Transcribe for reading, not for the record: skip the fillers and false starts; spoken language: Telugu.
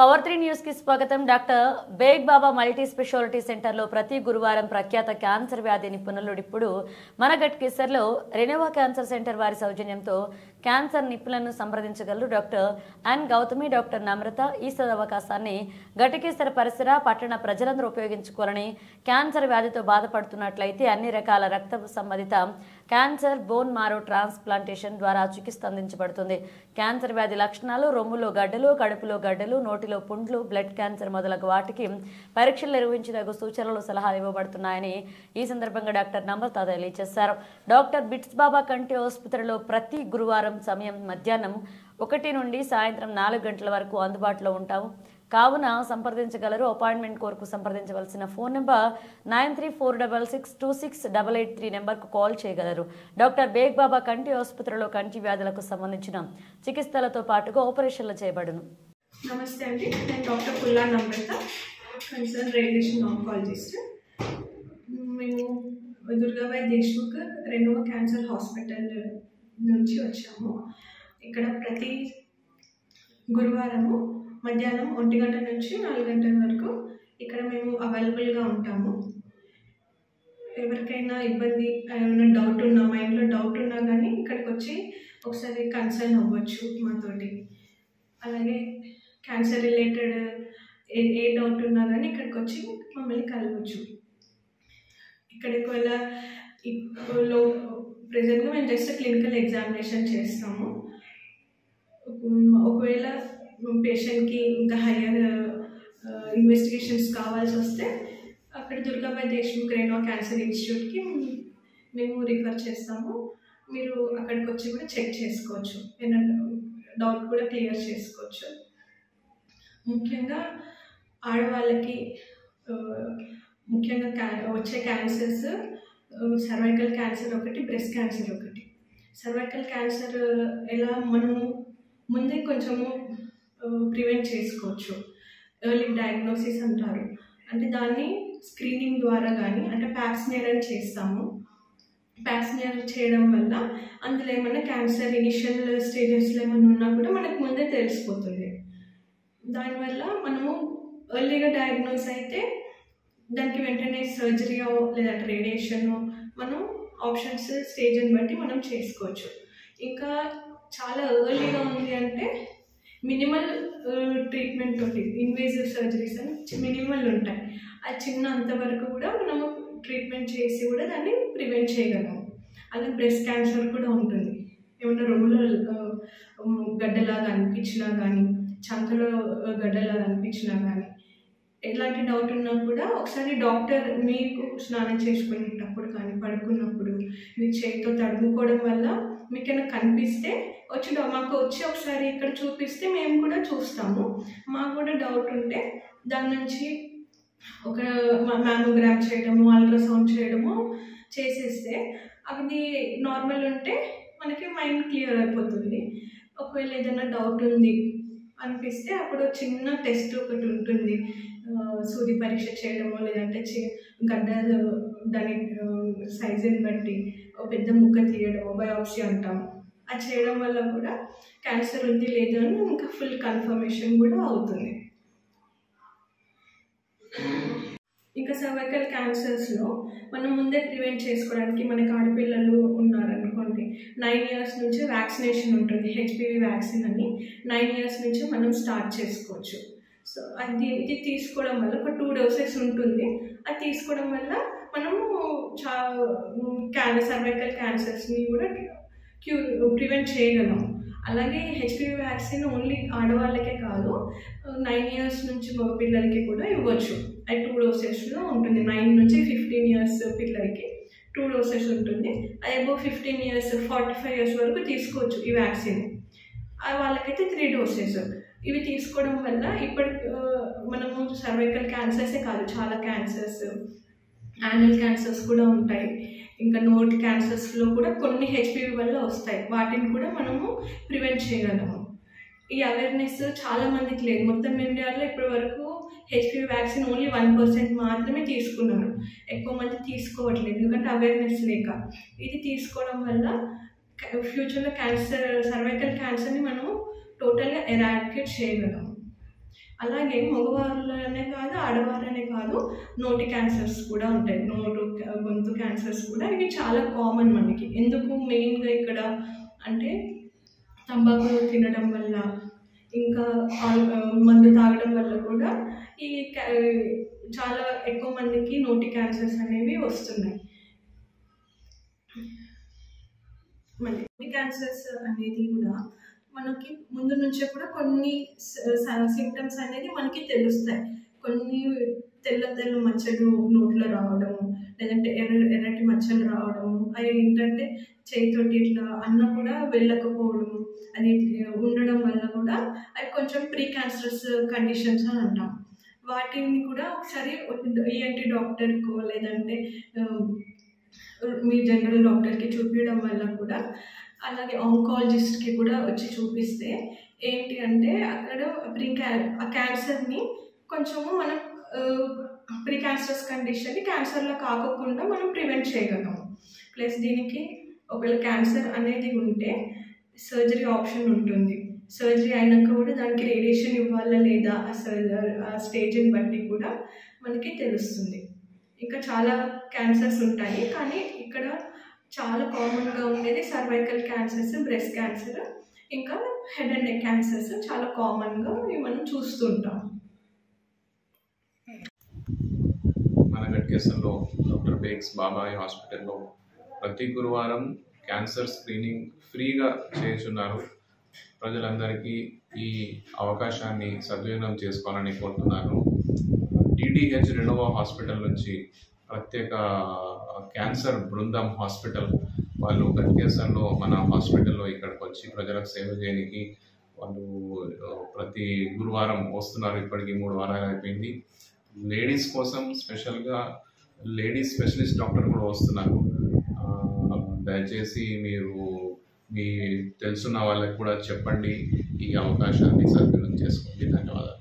పవర్ 3 న్యూస్ కి స్వాగతం. డాక్టర్ బేగ్ బాబా మల్టీ స్పెషాలిటీ సెంటర్లో ప్రతి గురువారం ప్రఖ్యాత క్యాన్సర్ వ్యాధి నిపుణులు ఇప్పుడు మన గట్కేసర్లో రెనోవా క్యాన్సర్ సెంటర్ వారి సౌజన్యంతో క్యాన్సర్ నిపుణులను సంప్రదించగలరు. డాక్టర్ ఎన్ గౌతమి, డాక్టర్ నమ్రత ఈ సదవకాశాన్ని గట్కేసర పరిసర పట్టణ ప్రజలందరూ ఉపయోగించుకోవాలని, క్యాన్సర్ వ్యాధితో బాధపడుతున్నట్లయితే అన్ని రకాల రక్త సంబంధిత క్యాన్సర్, బోన్ మారో ట్రాన్స్ప్లాంటేషన్ ద్వారా చికిత్స అందించబడుతుంది. క్యాన్సర్ వ్యాధి లక్షణాలు రొమ్ములో గడ్డలు, కడుపులో గడ్డలు, నోటిలో పుండ్లు, బ్లడ్ క్యాన్సర్ మొదలగు వాటికి పరీక్షలు నిర్వహించదగు సూచనలు, సలహాలు ఇవ్వబడుతున్నాయని ఈ సందర్భంగా డాక్టర్ నమ్రత తెలియజేశారు. డాక్టర్ బిట్స్ బాబా కంటి ఆసుపత్రిలో ప్రతి గురువారం సమయం మధ్యాహ్నం 1 నుండి సాయంత్రం 4 గంటల వరకు అందుబాటులో ఉంటాము కావున సంప్రదించగలరు. అపాయింట్మెంట్ కోరుకు సంప్రదించవలసిన ఫోన్ నెంబర్ 9346626883 నెంబర్కు కాల్ చేయగలరు. డాక్టర్ బేగ్ బాబా కంటి ఆసుపత్రిలో కంటి వ్యాధులకు సంబంధించిన చికిత్సలతో పాటుగా ఆపరేషన్లు చేయబడును. నమస్తే అండి, నేను డాక్టర్ పుల్లా నమ్రత, కన్సర్న్ రేడియేషన్ ఆంకాలజిస్ట్. మేము Durgabai Deshmukh Renova cancer hospital నుంచి వచ్చాము. ఇక్కడ ప్రతి గురువారము మధ్యాహ్నం 1 గంట నుంచి 4 గంటల వరకు ఇక్కడ మేము అవైలబుల్గా ఉంటాము. ఎవరికైనా ఇబ్బంది, ఏమైనా డౌట్ ఉన్నా, మైండ్లో డౌట్ ఉన్నా కానీ ఇక్కడికి వచ్చి ఒకసారి కన్సల్ట్ అవ్వచ్చు మాతోటి. అలాగే క్యాన్సర్ రిలేటెడ్ ఏ డౌట్ ఉన్నా కానీ ఇక్కడికి వచ్చి మమ్మల్ని కలవచ్చు. ఇక్కడికి ప్రజెంట్గా మేము జస్ట్ క్లినికల్ ఎగ్జామినేషన్ చేస్తాము. ఒకవేళ పేషెంట్కి ఇంకా హయ్యర్ ఇన్వెస్టిగేషన్స్ కావాల్సి వస్తే అక్కడ దుర్గాబాయి దేశ్ముఖ్ రెనోవా క్యాన్సర్ ఇన్స్టిట్యూట్కి మేము రిఫర్ చేస్తాము. మీరు అక్కడికి వచ్చి కూడా చెక్ చేసుకోవచ్చు, ఏదైనా డౌట్ కూడా క్లియర్ చేసుకోవచ్చు. ముఖ్యంగా ఆడవాళ్ళకి ముఖ్యంగా వచ్చే క్యాన్సర్స్ సర్వైకల్ క్యాన్సర్ ఒకటి, బ్రెస్ట్ క్యాన్సర్ ఒకటి. సర్వైకల్ క్యాన్సర్ ఎలా మనము ముందే కొంచెము ప్రివెంట్ చేసుకోవచ్చు, ఎర్లీ డయాగ్నోసిస్ అంటారు. అంటే దాన్ని స్క్రీనింగ్ ద్వారా కానీ, అంటే ప్యాప్స్మియర్ అని చేస్తాము. ప్యాప్స్మియర్ చేయడం వల్ల అందులో ఏమైనా క్యాన్సర్ ఇనిషియల్ స్టేజెస్లో ఏమైనా ఉన్నా కూడా మనకు ముందే తెలిసిపోతుంది. దానివల్ల మనము ఎర్లీగా డయాగ్నోస్ అయితే దానికి వెంటనే సర్జరీయో లేదంటే రేడియేషనో మనం ఆప్షన్స్ స్టేజ్ని బట్టి మనం చేసుకోవచ్చు. ఇంకా చాలా ఎర్లీగా ఉంది అంటే మినిమల్ ట్రీట్మెంట్ తోటి, ఇన్వేజివ్ సర్జరీస్ అని మినిమల్ ఉంటాయి, అది చిన్న అంతవరకు కూడా మనము ట్రీట్మెంట్ చేసి కూడా దాన్ని ప్రివెంట్ చేయగలము. అలాగే బ్రెస్ట్ క్యాన్సర్ కూడా ఉంటుంది. ఏమన్నా రొమ్ములో గడ్డలాగా అనిపించినా కానీ, చంకలో గడ్డలాగా అనిపించినా కానీ, ఎలాంటి డౌట్ ఉన్నా కూడా ఒకసారి డాక్టర్ మీకు స్నానం చేసుకునేటప్పుడు కానీ, పడుకున్నప్పుడు మీరు చేతితో తడుముకోవడం వల్ల మీకైనా కనిపిస్తే మాకు వచ్చి ఒకసారి ఇక్కడ చూపిస్తే మేము కూడా చూస్తాము. మాకు కూడా డౌట్ ఉంటే దాని నుంచి ఒక మ్యామోగ్రామ్ చేయడము, అల్ట్రాసౌండ్ చేయడము చేసేస్తే అది నార్మల్ ఉంటే మనకి మైండ్ క్లియర్ అయిపోతుంది. ఒకవేళ ఏదైనా డౌట్ ఉంది అనిపిస్తే అప్పుడు చిన్న టెస్ట్ ఒకటి ఉంటుంది, సూది పరీక్ష చేయడము, లేదంటే గడ్డ దాని సైజుని బట్టి ఒక పెద్ద ముక్క తీయడము, బయాప్సీ అంటాము. అది చేయడం వల్ల కూడా క్యాన్సర్ ఉంది లేదు అని ఇంకా ఫుల్ కన్ఫర్మేషన్ కూడా అవుతుంది. ఇంకా సర్వైకల్ క్యాన్సర్స్లో మనం ముందే ప్రివెంట్ చేసుకోవడానికి, మనకి ఆడపిల్లలు ఉన్నారనుకోండి, 9 years నుంచి వ్యాక్సినేషన్ ఉంటుంది, హెచ్పివి వ్యాక్సిన్ అని 9 years నుంచి మనం స్టార్ట్ చేసుకోవచ్చు. సో ఇది తీసుకోవడం వల్ల ఒక 2 doses ఉంటుంది. అది తీసుకోవడం వల్ల మనము సర్వైకల్ క్యాన్సర్స్ని కూడా ప్రివెంట్ చేయగలం. అలాగే హెచ్పివి వ్యాక్సిన్ ఓన్లీ ఆడవాళ్ళకే కాదు, 9 years నుంచి మగపిల్లలకి కూడా ఇవ్వచ్చు. అది 2 dosesలో ఉంటుంది. 9 నుంచి 15 years పిల్లలకి 2 doses ఉంటుంది. అది అబౌవ్ 15 years 45 years వరకు తీసుకోవచ్చు ఈ వ్యాక్సిన్. వాళ్ళకైతే 3 doses. ఇవి తీసుకోవడం వల్ల మనము సర్వైకల్ క్యాన్సర్సే కాదు, చాలా క్యాన్సర్స్, యానల్ క్యాన్సర్స్ కూడా ఉంటాయి. ఇంకా నోటి క్యాన్సర్స్లో కూడా కొన్ని హెచ్పివి వల్ల వస్తాయి, వాటిని కూడా మనము ప్రివెంట్ చేయగలము. ఈ అవేర్నెస్ చాలా మందికి లేదు. మొత్తం ఇండియాలో ఇప్పటి వరకు హెచ్పివి వ్యాక్సిన్ ఓన్లీ 1% మాత్రమే తీసుకున్నారు, ఎక్కువ మంది తీసుకోవట్లేదు, ఎందుకంటే అవేర్నెస్ లేక. ఇది తీసుకోవడం వల్ల ఫ్యూచర్లో సర్వైకల్ క్యాన్సర్ని మనము టోటల్గా ఎరాడికేట్ చేయగలము. అలాగే మగవాళ్ళనే కాదు, ఆడవాళ్ళనే కాదు, నోటి క్యాన్సర్స్ కూడా ఉంటాయి. గొంతు క్యాన్సర్స్ కూడా ఇవి చాలా కామన్ మనకి. ఎందుకు మెయిన్గా ఇక్కడ అంటే తంబాకు తినడం వల్ల, ఇంకా మందు తాగడం వల్ల కూడా ఈ చాలా ఎక్కువ మందికి నోటి క్యాన్సర్స్ అనేవి వస్తున్నాయి. మళ్ళీ క్యాన్సర్స్ అనేది కూడా మనకి ముందు నుంచే కూడా కొన్ని సింప్టమ్స్ అనేది మనకి తెలుస్తాయి. కొన్ని తెల్ల మచ్చలు నోట్లో రావడము, లేదంటే ఎర్రటి మచ్చలు రావడము, అవి ఏంటంటే చేతితోటి ఇట్లా అన్న కూడా వెళ్ళకపోవడము, అది ఉండడం వల్ల కూడా అవి కొంచెం ప్రీ క్యాన్సరస్ కండిషన్స్ అని అంటాం. వాటిని కూడా ఒకసారి ఈఎన్టీ డాక్టర్కో లేదంటే మీ జనరల్ డాక్టర్కి చూపించడం వల్ల కూడా, అలాగే ఆంకాలజిస్ట్కి కూడా వచ్చి చూపిస్తే ఏంటి అంటే అక్కడ ఆ క్యాన్సర్ని కొంచెము మనం ప్రీ క్యాన్సరస్ కండిషన్ని క్యాన్సర్లో కాకుండా మనం ప్రివెంట్ చేయగలము. ప్లస్ దీనికి ఒకవేళ క్యాన్సర్ అనేది ఉంటే సర్జరీ ఆప్షన్ ఉంటుంది. సర్జరీ అయినాక కూడా దానికి రేడియేషన్ ఇవ్వాలా లేదా ఆ స్టేజ్ని బట్టి కూడా మనకి తెలుస్తుంది. ఇంకా చాలా క్యాన్సర్స్ ఉంటాయి, కానీ ఇక్కడ చాలా కామన్గా ఉండేది సర్వైకల్ క్యాన్సర్స్, బ్రెస్ట్ క్యాన్సర్, ఇంకా హెడ్ అండ్ నెక్ క్యాన్సర్స్ చాలా కామన్గా మనం చూస్తుంటాం. మన గట్కేసర్లో డాక్టర్ బేగ్స్ బాబాయ్ హాస్పిటల్లో ప్రతి గురువారం క్యాన్సర్ స్క్రీనింగ్ ఫ్రీగా చేస్తున్నారు. ప్రజలందరికీ ఈ అవకాశాన్ని సద్వినియోగం చేసుకోవాలని కోరుతున్నాను. డిటిహెచ్ రెనోవా హాస్పిటల్ నుంచి ప్రత్యేక క్యాన్సర్ బృందం హాస్పిటల్ వాళ్ళు గట్కేసర్లో మన హాస్పిటల్లో ఇక్కడికి వచ్చి ప్రజలకు సేవ చేయడానికి వాళ్ళు ప్రతి గురువారం వస్తున్నారు. ఇప్పటికీ 3 వారాలు అయిపోయింది. లేడీస్ కోసం స్పెషల్గా లేడీస్ స్పెషలిస్ట్ డాక్టర్ కూడా వస్తున్నారు. దయచేసి మీరు మీ తెలుసున్న వాళ్ళకి కూడా చెప్పండి, ఈ అవకాశాన్ని సద్వినియోగం చేసుకోండి. ధన్యవాదాలు.